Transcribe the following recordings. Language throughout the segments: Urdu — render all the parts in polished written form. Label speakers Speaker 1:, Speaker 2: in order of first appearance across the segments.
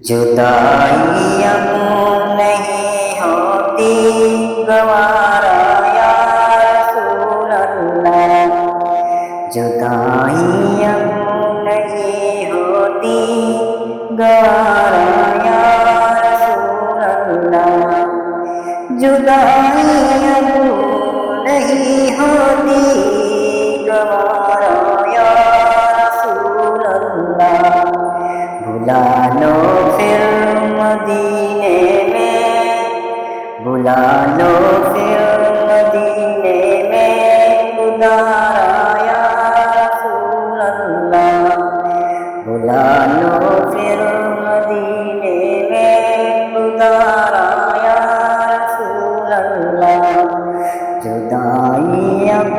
Speaker 1: جدائی اب نہیں ہوتی گوارا یا رسول اللہ، جدائی اب نہیں ہوتی گوارا یا رسول اللہ، جدائی اب نہیں ہوتی گوارا یا رسول اللہ، بلا لو پھر مدینے میں، بلا لو پھر مدینے میں گزارا یا رسول اللہ، بلا لو پھر مدینے میں گزارا یا رسول اللہ، جدائی اب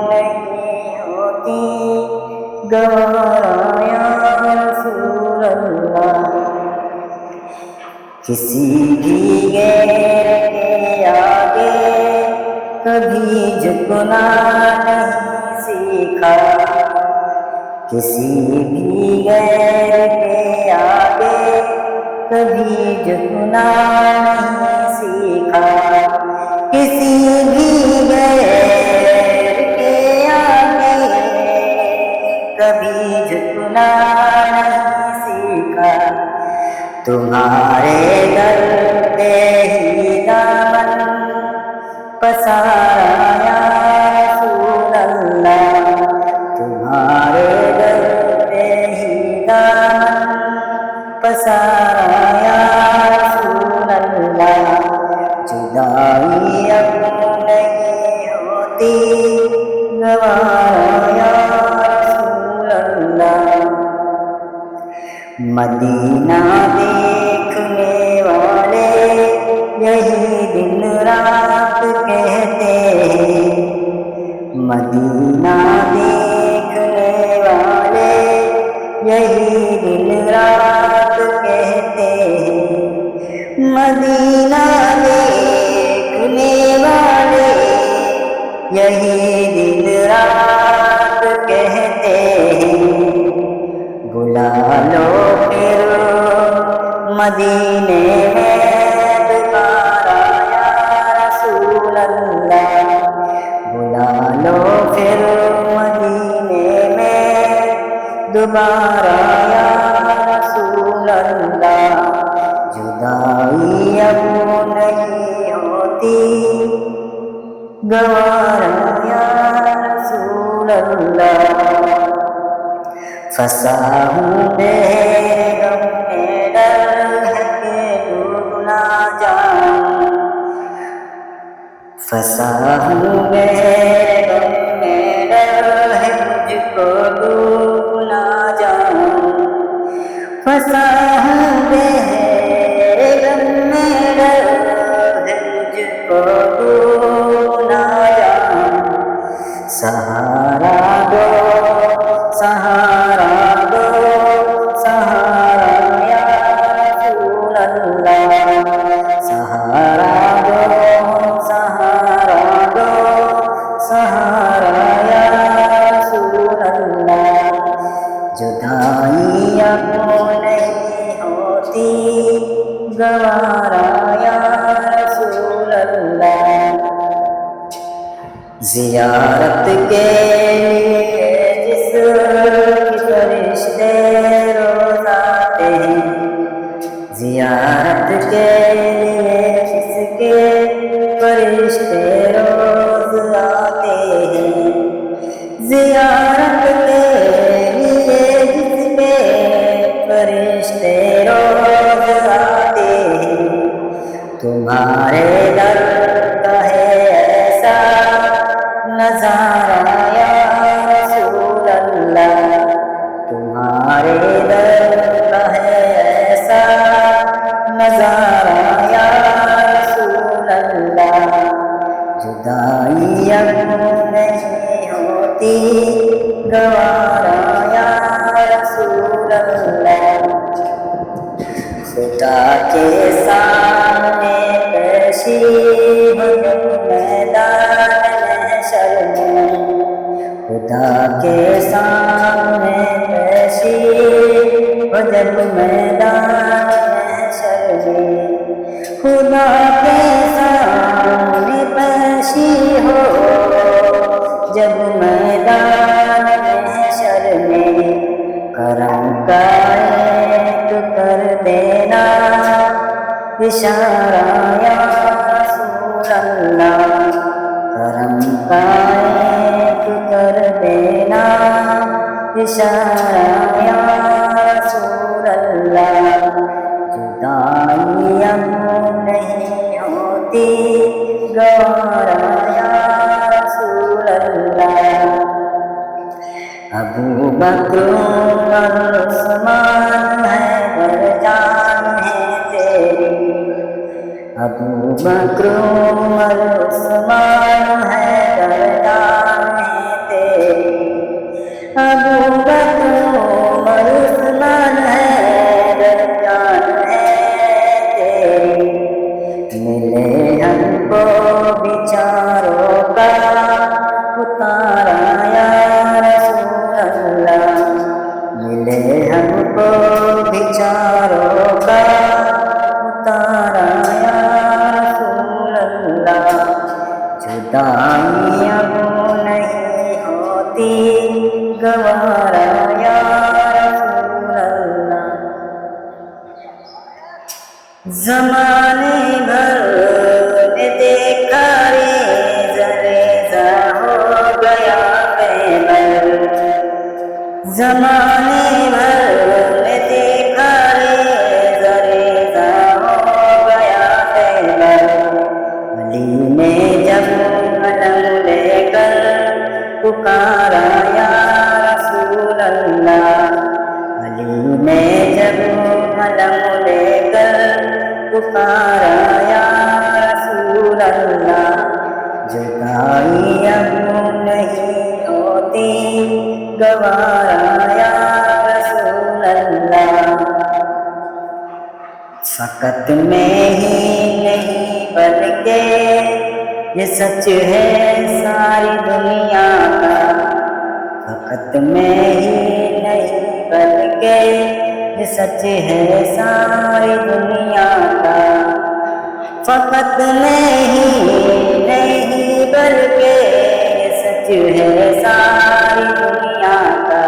Speaker 1: نہیں ہوتی گوارا یا رسول اللہ، کسی بھی غیر کے آگے کبھی جھکنا نہیں سیکھا، کسی بھی غیر کے آگے کبھی جھکنا نہیں سیکھا، کسی بھی غیر کے آگے کبھی جھکنا نہیں سیکھا، تمہارے در پہ ہی دامن پسارا یا رسول اللہ، تمہارے در پہ ہی دامن پسارا یا رسول اللہ، جدائی اب نہیں ہوتی گوارا یا رسول اللہ، مدینہ دیکھنے والے یہی دن رات کہتے ہیں، مدینہ دیکھنے والے یہی دن رات کہتے ہیں، مدینہ دیکھنے والے یہی دن رات کہتے ہیں، بلا لو پھر مدینے میں دوبارہ یا رسول اللہ، بلا لو پھر مدینے میں دوبارہ یا رسول اللہ، جدائی اب نہیں ہوتی گوارا یا رسول اللہ، پھنسا ہوں میرے غم میں ڈر ہے کہ ڈوب نہ جاؤں، پھنسا ہوں میرے غم میں ڈر ہے مجھ کو ڈوب نہ جاؤں، پھنسا ہوں میرے غم میں ڈر ہے مجھ کو ڈوب نہ جاؤں، سہارا دو سہارا دو سہارا یا رسول اللہ، سہارا دو سہارا دو سہارا یا رسول اللہ، جدائی اب نہیں ہوتی گوارا یا رسول اللہ، زیارت کے لیے جس کی فرشتے روز آتے ہیں، زیارت کے لیے جس کے فرشتے روز آتے ہیں، زیارت کے لیے جس کے فرشتے روز آتے ہیں، تمہارے در کا ہے ایسا نظارہ یا رسول اللہ، تمہارے در کا ہے ایسا نظارہ یا رسول اللہ، جدائی اب نہیں ہوتی گوارا یا رسول اللہ، خدا کے سامنے پیشی ہو جب میدان محشر میں، خدا کے سامنے پیشی ہو جب میدان میں خدا کے سامنے پیشی ہو جب میدان محشر میں کرم کا ایک کر دینا اشارہ یا رسول اللہ کرم کا ایک کر دینا اشارہ یا رسول اللہ جدائی اب نہیں ہوتی گوارا یا رسول اللہ ابو بکر اور عثمان حیدر جان ہے تیری ابو بکر اور عثمان حیدر جان ہے تیری ابو بکر اور عثمان حیدر جان ہے تیری ملے ہم کو بیچاروں کا اتارا یا رسول اللہ ملے ہم کو بیچاروں کا اتارا یا رسول اللہ جدائی اب نہیں ہوتی گوارا یا رسول اللہ زمانے بھر نے دیکھا ریزہ ریزہ ہو گیا خیبر زمانے بھر نے دیکھا ریزہ ریزہ ہو گیا خیبر علی نے جب علم لے کر پکارا یا رسول اللہ علی نے جب علم لے کر پکارا یا رسول اللہ جدائی اب نہیں ہوتی گوارا یا رسول اللہ فقط میں ہی نہیں بلکہ یہ سچ ہے ساری دنیا کا فقط میں ہی نہیں بلکہ یہ سچ ہے ساری دنیا کا فقط میں ہی نہیں بلکہ یہ سچ ہے ساری دنیا کا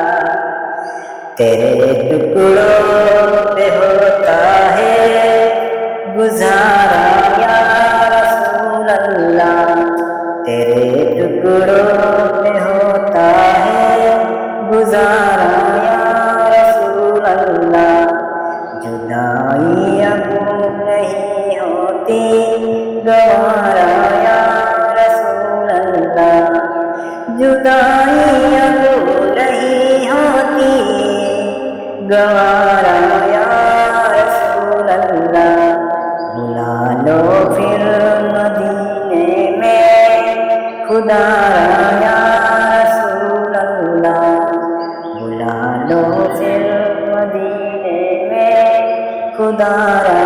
Speaker 1: تیرے ٹکڑوں پہ ہوتا ہے گزارا یا رسول اللہ تیرے ٹکڑوں پہ ہوتا ہے گزارا یا رسول اللہ جدائی اب نہیں ہوتی گوارا یا رسول اللہ جدائی اب نہیں ہوتی گوارا یا رسول اللہ بلا لو پھر مدینے میں خدا را یا رسول اللہ بلا لو پھر مدینے میں خدا را